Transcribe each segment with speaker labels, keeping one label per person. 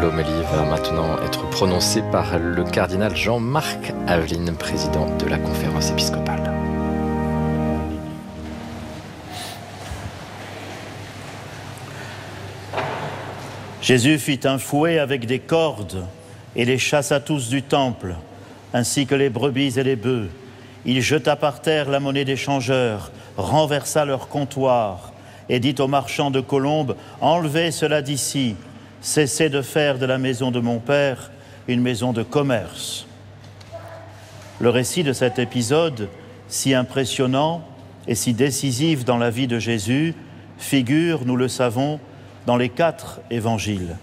Speaker 1: L'homélie va maintenant être prononcée par le cardinal Jean-Marc Aveline, président de la conférence épiscopale.
Speaker 2: Jésus fit un fouet avec des cordes et les chassa tous du temple, ainsi que les brebis et les bœufs. Il jeta par terre la monnaie des changeurs, renversa leur comptoir et dit aux marchands de colombes « Enlevez cela d'ici, cessez de faire de la maison de mon Père une maison de commerce. » Le récit de cet épisode, si impressionnant et si décisif dans la vie de Jésus, figure, nous le savons, dans les 4 évangiles.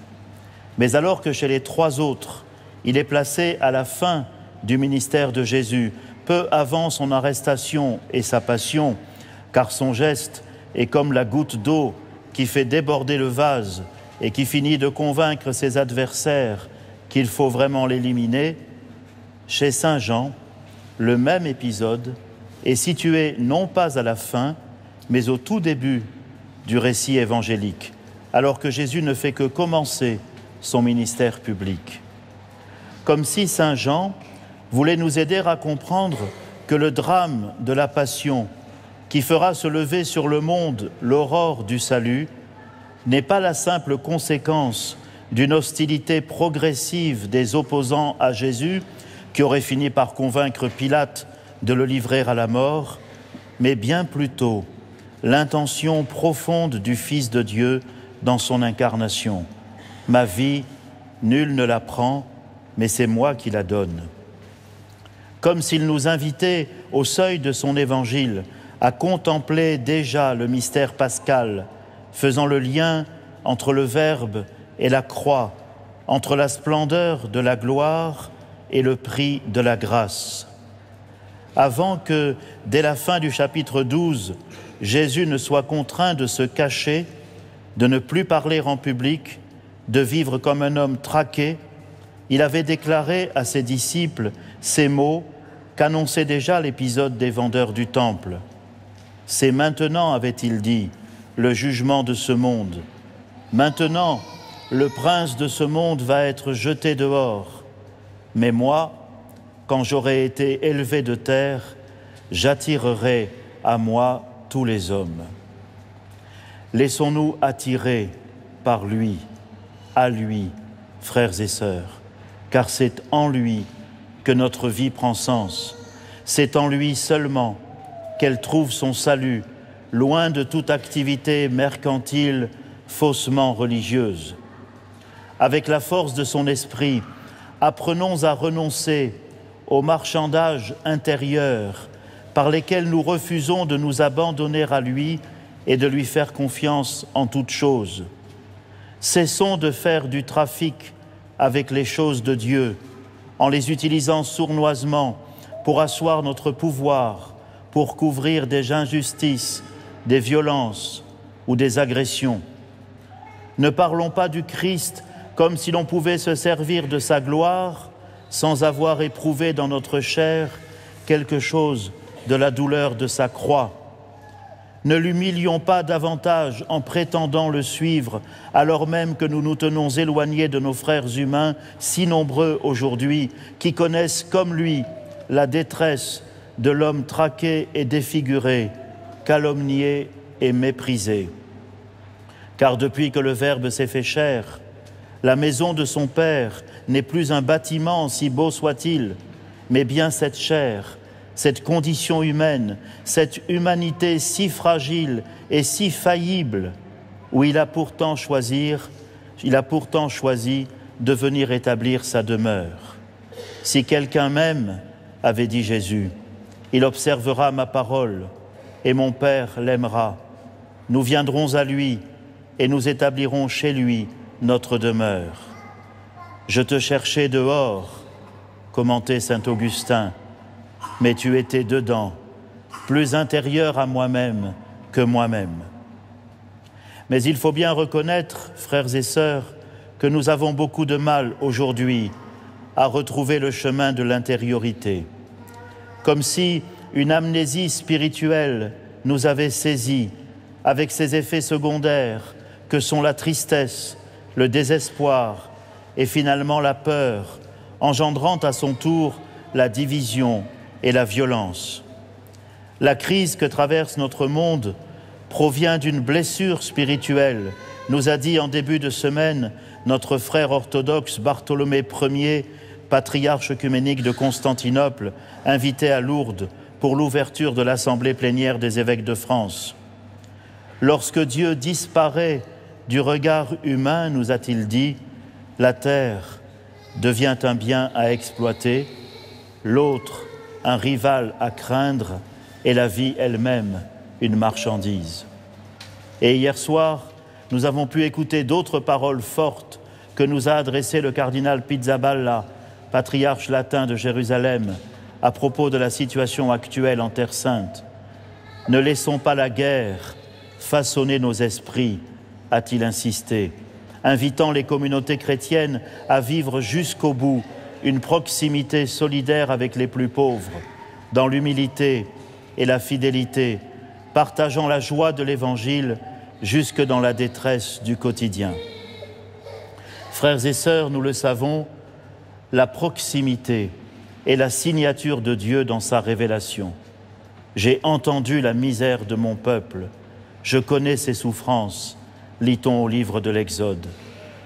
Speaker 2: Mais alors que chez les 3 autres, il est placé à la fin du ministère de Jésus, peu avant son arrestation et sa passion, car son geste est comme la goutte d'eau qui fait déborder le vase et qui finit de convaincre ses adversaires qu'il faut vraiment l'éliminer, chez Saint Jean, le même épisode est situé non pas à la fin, mais au tout début du récit évangélique, alors que Jésus ne fait que commencer son ministère public. Comme si Saint Jean voulait nous aider à comprendre que le drame de la Passion, qui fera se lever sur le monde l'aurore du salut, n'est pas la simple conséquence d'une hostilité progressive des opposants à Jésus, qui aurait fini par convaincre Pilate de le livrer à la mort, mais bien plutôt l'intention profonde du Fils de Dieu dans son incarnation. Ma vie, nul ne la prend, mais c'est moi qui la donne. Comme s'il nous invitait, au seuil de son évangile, à contempler déjà le mystère pascal, faisant le lien entre le Verbe et la croix, entre la splendeur de la gloire et le prix de la grâce. Avant que, dès la fin du chapitre 12, Jésus ne soit contraint de se cacher, de ne plus parler en public, de vivre comme un homme traqué, il avait déclaré à ses disciples ces mots qu'annonçait déjà l'épisode des vendeurs du temple. « C'est maintenant, avait-il dit, le jugement de ce monde. Maintenant, le prince de ce monde va être jeté dehors. Mais moi, quand j'aurai été élevé de terre, j'attirerai à moi tous les hommes. » Laissons-nous attirer par lui, à lui, frères et sœurs, car c'est en lui que notre vie prend sens. C'est en lui seulement qu'elle trouve son salut, loin de toute activité mercantile faussement religieuse. Avec la force de son esprit, apprenons à renoncer aux marchandages intérieurs par lesquels nous refusons de nous abandonner à lui et de lui faire confiance en toutes choses. Cessons de faire du trafic avec les choses de Dieu, en les utilisant sournoisement pour asseoir notre pouvoir, pour couvrir des injustices, des violences ou des agressions. Ne parlons pas du Christ comme si l'on pouvait se servir de sa gloire sans avoir éprouvé dans notre chair quelque chose de la douleur de sa croix. Ne l'humilions pas davantage en prétendant le suivre, alors même que nous nous tenons éloignés de nos frères humains, si nombreux aujourd'hui, qui connaissent comme lui la détresse de l'homme traqué et défiguré, calomnié et méprisé. Car depuis que le Verbe s'est fait chair, la maison de son Père n'est plus un bâtiment, si beau soit-il, mais bien cette chair, cette condition humaine, cette humanité si fragile et si faillible, où il a pourtant choisi de venir établir sa demeure. Si quelqu'un m'aime, avait dit Jésus, il observera ma parole et mon Père l'aimera. Nous viendrons à lui et nous établirons chez lui notre demeure. Je te cherchais dehors, commentait saint Augustin, mais tu étais dedans, plus intérieur à moi-même que moi-même. Mais il faut bien reconnaître, frères et sœurs, que nous avons beaucoup de mal aujourd'hui à retrouver le chemin de l'intériorité. Comme si une amnésie spirituelle nous avait saisis, avec ses effets secondaires que sont la tristesse, le désespoir et finalement la peur, engendrant à son tour la division et la violence. La crise que traverse notre monde provient d'une blessure spirituelle, nous a dit en début de semaine notre frère orthodoxe Bartholomé Ier, patriarche œcuménique de Constantinople, invité à Lourdes pour l'ouverture de l'Assemblée plénière des évêques de France. Lorsque Dieu disparaît du regard humain, nous a-t-il dit, la terre devient un bien à exploiter, l'autre un rival à craindre et la vie elle-même une marchandise. Et hier soir, nous avons pu écouter d'autres paroles fortes que nous a adressées le cardinal Pizzaballa, patriarche latin de Jérusalem, à propos de la situation actuelle en Terre Sainte. « Ne laissons pas la guerre façonner nos esprits », a-t-il insisté, invitant les communautés chrétiennes à vivre jusqu'au bout une proximité solidaire avec les plus pauvres, dans l'humilité et la fidélité, partageant la joie de l'Évangile jusque dans la détresse du quotidien. Frères et sœurs, nous le savons, la proximité est la signature de Dieu dans sa révélation. J'ai entendu la misère de mon peuple, je connais ses souffrances, lit-on au livre de l'Exode.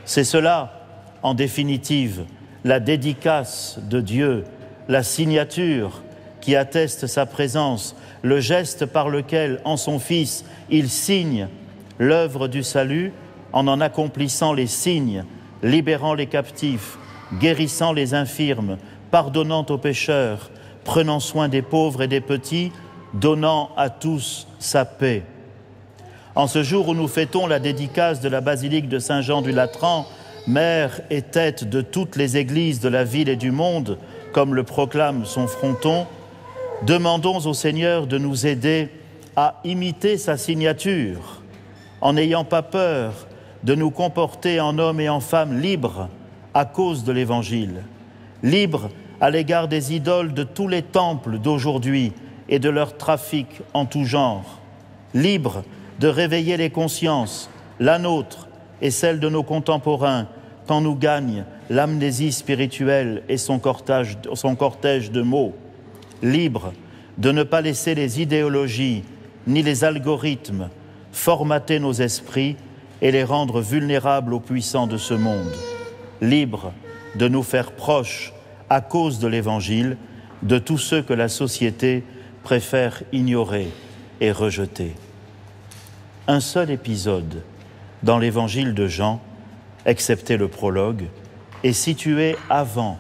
Speaker 2: C'est cela, en définitive, la dédicace de Dieu, la signature qui atteste sa présence, le geste par lequel, en son Fils, il signe l'œuvre du salut en accomplissant les signes, libérant les captifs, guérissant les infirmes, pardonnant aux pécheurs, prenant soin des pauvres et des petits, donnant à tous sa paix. En ce jour où nous fêtons la dédicace de la basilique de Saint-Jean du Latran, mère et tête de toutes les églises de la ville et du monde, comme le proclame son fronton, demandons au Seigneur de nous aider à imiter sa signature, en n'ayant pas peur de nous comporter en hommes et en femmes libres à cause de l'Évangile, libres à l'égard des idoles de tous les temples d'aujourd'hui et de leur trafic en tout genre, libres de réveiller les consciences, la nôtre et celle de nos contemporains, quand nous gagne l'amnésie spirituelle et son cortège de mots, libres de ne pas laisser les idéologies ni les algorithmes formater nos esprits et les rendre vulnérables aux puissants de ce monde, libres de nous faire proches, à cause de l'Évangile, de tous ceux que la société préfère ignorer et rejeter. Un seul épisode dans l'Évangile de Jean, excepté le prologue, est situé avant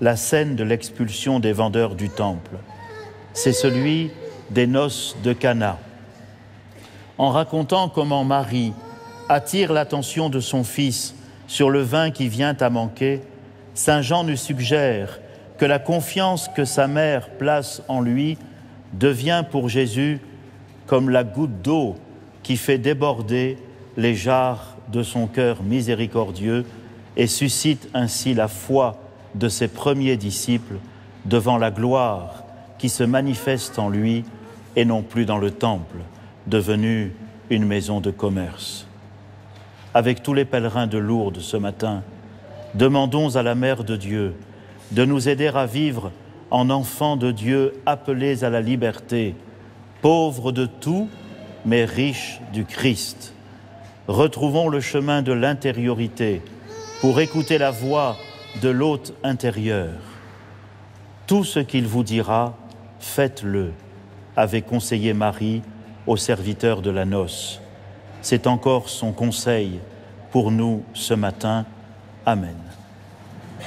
Speaker 2: la scène de l'expulsion des vendeurs du temple. C'est celui des noces de Cana. En racontant comment Marie attire l'attention de son fils sur le vin qui vient à manquer, Saint Jean nous suggère que la confiance que sa mère place en lui devient pour Jésus comme la goutte d'eau qui fait déborder les jarres de son cœur miséricordieux et suscite ainsi la foi de ses premiers disciples devant la gloire qui se manifeste en lui et non plus dans le temple, devenu une maison de commerce. Avec tous les pèlerins de Lourdes ce matin, demandons à la Mère de Dieu de nous aider à vivre en enfants de Dieu appelés à la liberté, pauvres de tout, mais riches du Christ. Retrouvons le chemin de l'intériorité pour écouter la voix de l'hôte intérieur. Tout ce qu'il vous dira, faites-le, avait conseillé Marie aux serviteurs de la noce. C'est encore son conseil pour nous ce matin. Amen.